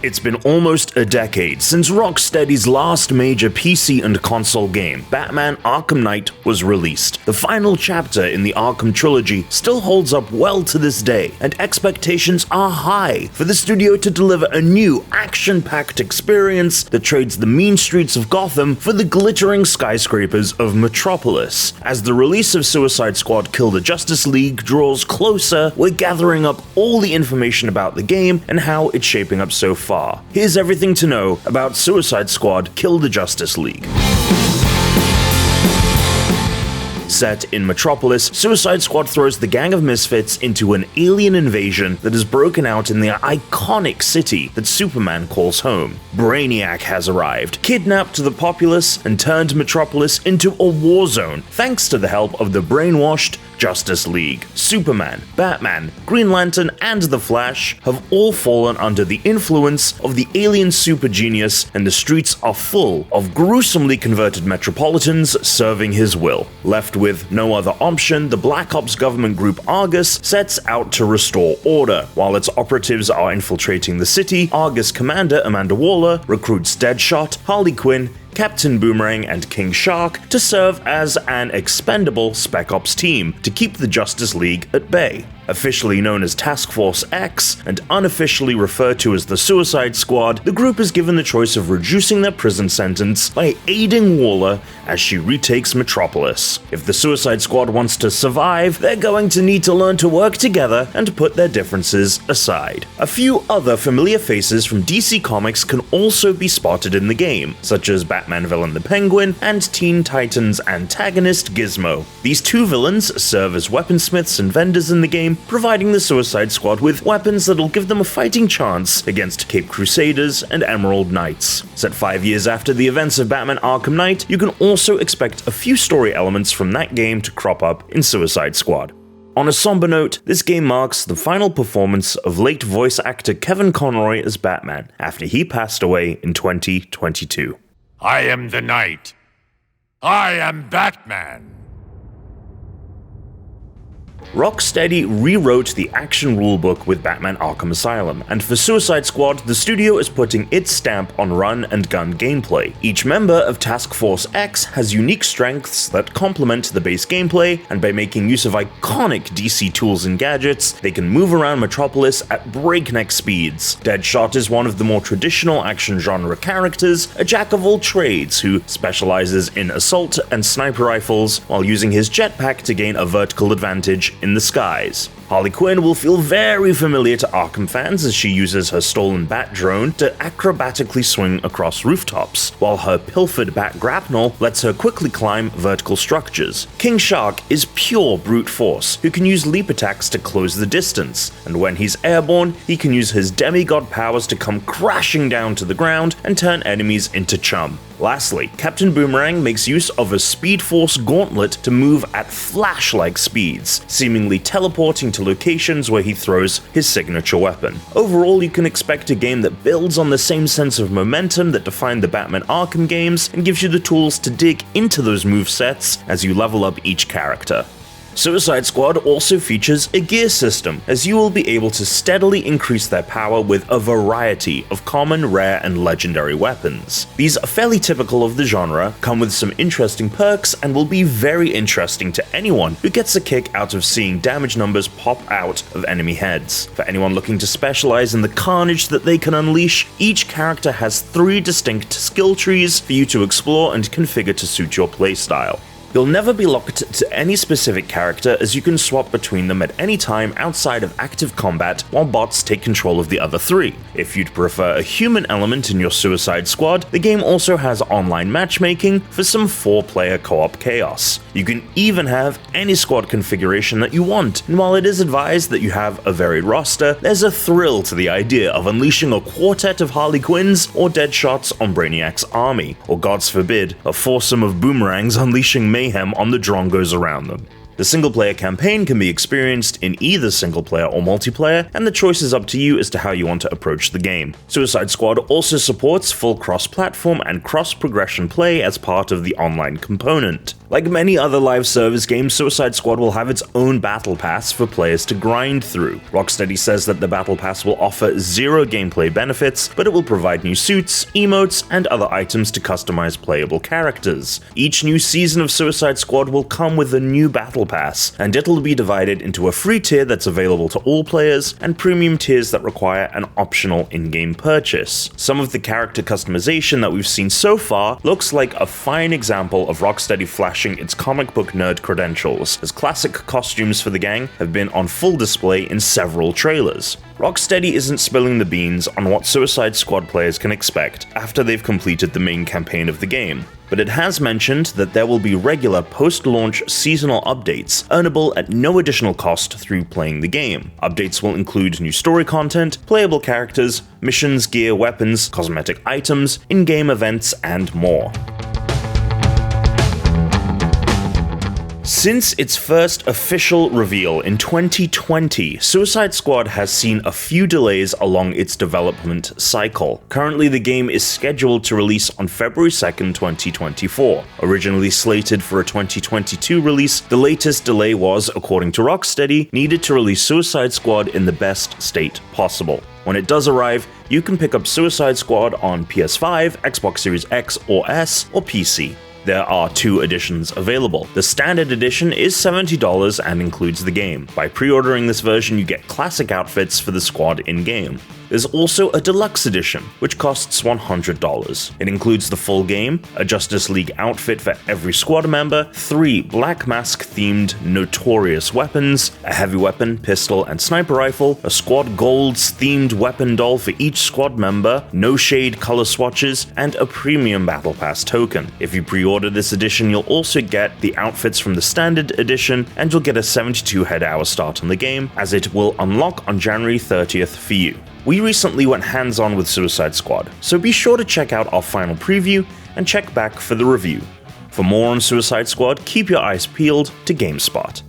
It's been almost a decade since Rocksteady's last major PC and console game, Batman Arkham Knight, was released. The final chapter in the Arkham trilogy still holds up well to this day, and expectations are high for the studio to deliver a new, action-packed experience that trades the mean streets of Gotham for the glittering skyscrapers of Metropolis. As the release of Suicide Squad Kill the Justice League draws closer, we're gathering up all the information about the game and how it's shaping up so far. Here's everything to know about Suicide Squad Kill the Justice League. Set in Metropolis, Suicide Squad throws the gang of misfits into an alien invasion that has broken out in the iconic city that Superman calls home. Brainiac has arrived, kidnapped the populace, and turned Metropolis into a war zone thanks to the help of the brainwashed Justice League. Superman, Batman, Green Lantern, and The Flash have all fallen under the influence of the alien super genius, and the streets are full of gruesomely converted Metropolitans serving his will. Left with no other option, the Black Ops government group Argus sets out to restore order. While its operatives are infiltrating the city, Argus commander Amanda Waller recruits Deadshot, Harley Quinn, Captain Boomerang, and King Shark to serve as an expendable Spec Ops team to keep the Justice League at bay. Officially known as Task Force X and unofficially referred to as the Suicide Squad, the group is given the choice of reducing their prison sentence by aiding Waller as she retakes Metropolis. If the Suicide Squad wants to survive, they're going to need to learn to work together and put their differences aside. A few other familiar faces from DC Comics can also be spotted in the game, such as Batman villain the Penguin and Teen Titans antagonist Gizmo. These two villains serve as weaponsmiths and vendors in the game, providing the Suicide Squad with weapons that'll give them a fighting chance against Cape Crusaders and Emerald Knights. Set 5 years after the events of Batman Arkham Knight, you can also expect a few story elements from that game to crop up in Suicide Squad. On a somber note, this game marks the final performance of late voice actor Kevin Conroy as Batman, after he passed away in 2022. I am the Knight. I am Batman. Rocksteady rewrote the action rulebook with Batman Arkham Asylum, and for Suicide Squad, the studio is putting its stamp on run and gun gameplay. Each member of Task Force X has unique strengths that complement the base gameplay, and by making use of iconic DC tools and gadgets, they can move around Metropolis at breakneck speeds. Deadshot is one of the more traditional action genre characters, a jack of all trades who specializes in assault and sniper rifles, while using his jetpack to gain a vertical advantage in the skies. Harley Quinn will feel very familiar to Arkham fans as she uses her stolen bat drone to acrobatically swing across rooftops, while her pilfered bat grapnel lets her quickly climb vertical structures. King Shark is pure brute force, who can use leap attacks to close the distance, and when he's airborne, he can use his demigod powers to come crashing down to the ground and turn enemies into chum. Lastly, Captain Boomerang makes use of a Speed Force gauntlet to move at flash-like speeds, seemingly teleporting to locations where he throws his signature weapon. Overall, you can expect a game that builds on the same sense of momentum that defined the Batman Arkham games and gives you the tools to dig into those movesets as you level up each character. Suicide Squad also features a gear system, as you will be able to steadily increase their power with a variety of common, rare, and legendary weapons. These are fairly typical of the genre, come with some interesting perks, and will be very interesting to anyone who gets a kick out of seeing damage numbers pop out of enemy heads. For anyone looking to specialize in the carnage that they can unleash, each character has 3 distinct skill trees for you to explore and configure to suit your playstyle. You'll never be locked to any specific character, as you can swap between them at any time outside of active combat while bots take control of the other 3. If you'd prefer a human element in your Suicide Squad, the game also has online matchmaking for some 4-player co-op chaos. You can even have any squad configuration that you want, and while it is advised that you have a varied roster, there's a thrill to the idea of unleashing a quartet of Harley Quinns or Deadshots on Brainiac's army, or gods forbid, a foursome of Boomerangs unleashing mayhem on the Drongos around them. The The single-player campaign can be experienced in either single-player or multiplayer, and the choice is up to you as to how you want to approach the game. Suicide Squad also supports full cross-platform and cross-progression play as part of the online component. Like many other live service games, Suicide Squad will have its own battle pass for players to grind through. Rocksteady says that the battle pass will offer zero gameplay benefits, but it will provide new suits, emotes, and other items to customize playable characters. Each new season of Suicide Squad will come with a new battle pass, and it'll be divided into a free tier that's available to all players, and premium tiers that require an optional in-game purchase. Some of the character customization that we've seen so far looks like a fine example of Rocksteady flashing its comic book nerd credentials, as classic costumes for the gang have been on full display in several trailers. Rocksteady isn't spilling the beans on what Suicide Squad players can expect after they've completed the main campaign of the game, but it has mentioned that there will be regular post-launch seasonal updates, earnable at no additional cost through playing the game. Updates will include new story content, playable characters, missions, gear, weapons, cosmetic items, in-game events, and more. Since its first official reveal in 2020, Suicide Squad has seen a few delays along its development cycle. Currently, the game is scheduled to release on February 2nd, 2024. Originally slated for a 2022 release, the latest delay was, according to Rocksteady, needed to release Suicide Squad in the best state possible. When it does arrive, you can pick up Suicide Squad on PS5, Xbox Series X or S, or PC. There are two editions available. The standard edition is $70 and includes the game. By pre-ordering this version, you get classic outfits for the squad in-game. There's also a deluxe edition, which costs $100. It includes the full game, a Justice League outfit for every squad member, 3 Black Mask-themed Notorious weapons, a heavy weapon, pistol, and sniper rifle, a Squad Golds-themed weapon doll for each squad member, no-shade color swatches, and a premium Battle Pass token. If you pre-order this edition, you'll also get the outfits from the standard edition, and you'll get a 72 head-hour start on the game, as it will unlock on January 30th for you. We recently went hands-on with Suicide Squad, so be sure to check out our final preview and check back for the review. For more on Suicide Squad, keep your eyes peeled to GameSpot.